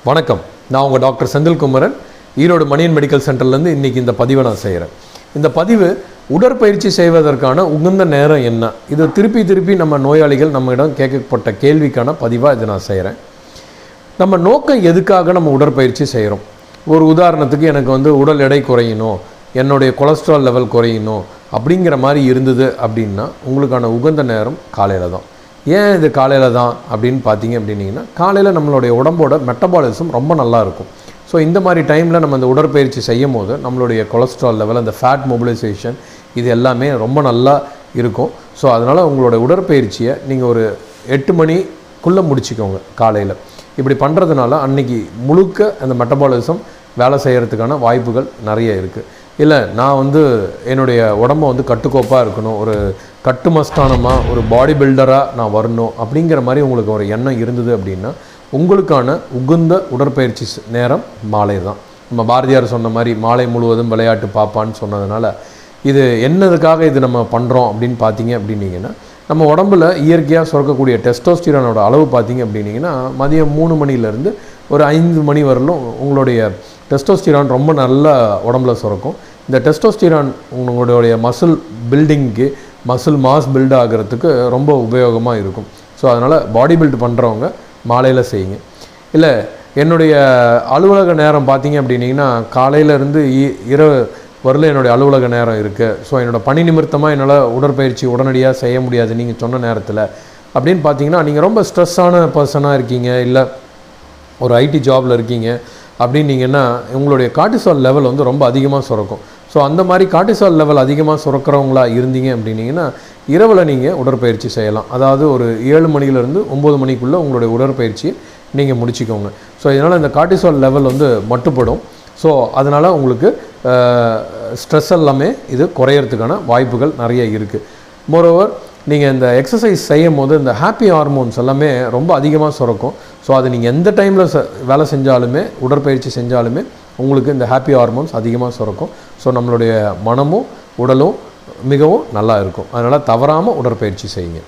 வணக்கம். நான் உங்கள் டாக்டர் செந்தில்குமரன், ஈரோடு மணியன் மெடிக்கல் சென்டர்லேருந்து இன்றைக்கி இந்த பதிவை நான் செய்கிறேன். இந்த பதிவு உடற்பயிற்சி செய்வதற்கான உகந்த நேரம் என்ன, இது திருப்பி நம்ம நோயாளிகள் நம்மிடம் கேட்கப்பட்ட கேள்விக்கான பதிவாக இதை நான் செய்கிறேன். நம்ம நோக்கம் எதுக்காக நம்ம உடற்பயிற்சி செய்கிறோம்? ஒரு உதாரணத்துக்கு எனக்கு உடல் எடை குறையணும், என்னுடைய கொலஸ்ட்ரால் லெவல் குறையணும் அப்படிங்கிற மாதிரி இருந்தது அப்படின்னா உங்களுக்கான உகந்த நேரம் காலையில் தான். ஏன் இது காலையில் தான் அப்படின்னு பார்த்தீங்க அப்படின்னிங்கன்னா, காலையில் நம்மளுடைய உடம்போட மெட்டபாலிசம் ரொம்ப நல்லா இருக்கும். ஸோ இந்த மாதிரி டைமில் நம்ம இந்த உடற்பயிற்சி செய்யும் போது நம்மளுடைய கொலஸ்ட்ரால் லெவல், அந்த ஃபேட் மொபிலைசேஷன், இது எல்லாமே ரொம்ப நல்லா இருக்கும். ஸோ அதனால் உங்களோட உடற்பயிற்சியை நீங்கள் ஒரு 8 மணிக்குள்ளே முடிச்சுக்கோங்க காலையில். இப்படி பண்ணுறதுனால அன்றைக்கி முழுக்க அந்த மெட்டபாலிசம் வேலை செய்கிறதுக்கான வாய்ப்புகள் நிறைய இருக்குது. இல்லை நான் என்னுடைய உடம்பை கட்டுக்கோப்பாக இருக்கணும், ஒரு கட்டுமஸ்தானமாக ஒரு பாடி பில்டராக நான் வரணும் அப்படிங்கிற மாதிரி உங்களுக்கு ஒரு எண்ணம் இருந்தது அப்படின்னா உங்களுக்கான உகுந்த உடற்பயிற்சி நேரம் மாலை தான். நம்ம பாரதியார் சொன்ன மாதிரி மாலை முழுவதும் விளையாட்டு பாப்பான்னு சொன்னதுனால இது என்னதுக்காக இது நம்ம பண்ணுறோம் அப்படின்னு பார்த்தீங்க அப்படின்னீங்கன்னா, நம்ம உடம்புல இயற்கையாக சுரக்கக்கூடிய டெஸ்டோஸ்டிரானோட அளவு பார்த்தீங்க அப்படின்னிங்கன்னா மதியம் 3 மணிலேருந்து ஒரு 5 மணி வரலும் உங்களுடைய டெஸ்டோஸ்டிரான் ரொம்ப நல்லா உடம்புல சுரக்கும். இந்த டெஸ்டோஸ்டிரான் உங்களுடைய மசில் பில்டிங்க்கு, மசில் மாஸ் பில்ட் ஆகிறதுக்கு ரொம்ப உபயோகமாக இருக்கும். ஸோ அதனால் பாடி பில்ட் பண்ணுறவங்க மாலையில் செய்யுங்க. இல்லை என்னுடைய அலுவலக நேரம் பார்த்தீங்க அப்படின்னிங்கன்னா காலையிலேருந்து இரவு வரல என்னுடைய அலுவலக நேரம் இருக்குது. ஸோ என்னோடய பணி நிமித்தமாக என்னால் உடற்பயிற்சி உடனடியாக செய்ய முடியாது நீங்கள் சொன்ன நேரத்தில் அப்படின்னு பார்த்தீங்கன்னா, நீங்கள் ரொம்ப ஸ்ட்ரெஸ்ஸான பர்சனாக இருக்கீங்க, இல்லை ஒரு ஐடி ஜாபில் இருக்கீங்க அப்படின்னீங்கன்னா உங்களுடைய கார்டிசால் லெவல் ரொம்ப அதிகமாக சுரக்கும். ஸோ அந்த மாதிரி கார்டிசால் லெவல் அதிகமாக சுரக்கிறவங்களா இருந்தீங்க அப்படின்னீங்கன்னா இரவில் நீங்கள் உடற்பயிற்சி செய்யலாம். அதாவது ஒரு 7 மணிலேருந்து 9 மணிக்குள்ளே உங்களுடைய உடற்பயிற்சியை நீங்கள் முடிச்சுக்கோங்க. ஸோ இதனால் இந்த கார்டிசால் லெவல் மட்டுப்படும். ஸோ அதனால் உங்களுக்கு ஸ்ட்ரெஸ் எல்லாமே இது குறையிறதுக்கான வாய்ப்புகள் நிறைய இருக்குது. மோரோவர் நீங்கள் இந்த எக்ஸசைஸ் செய்யும் போது இந்த ஹாப்பி ஹார்மோன்ஸ் எல்லாமே ரொம்ப அதிகமாக சுரக்கும். ஸோ அது நீங்கள் எந்த டைமில் வேலை செஞ்சாலுமே, உடற்பயிற்சி செஞ்சாலுமே உங்களுக்கு இந்த ஹாப்பி ஹார்மோன்ஸ் அதிகமாக சுரக்கும். ஸோ நம்மளுடைய மனமும் உடலும் மிகவும் நல்லா இருக்கும். அதனால் தவறாமல் உடற்பயிற்சி செய்யுங்க.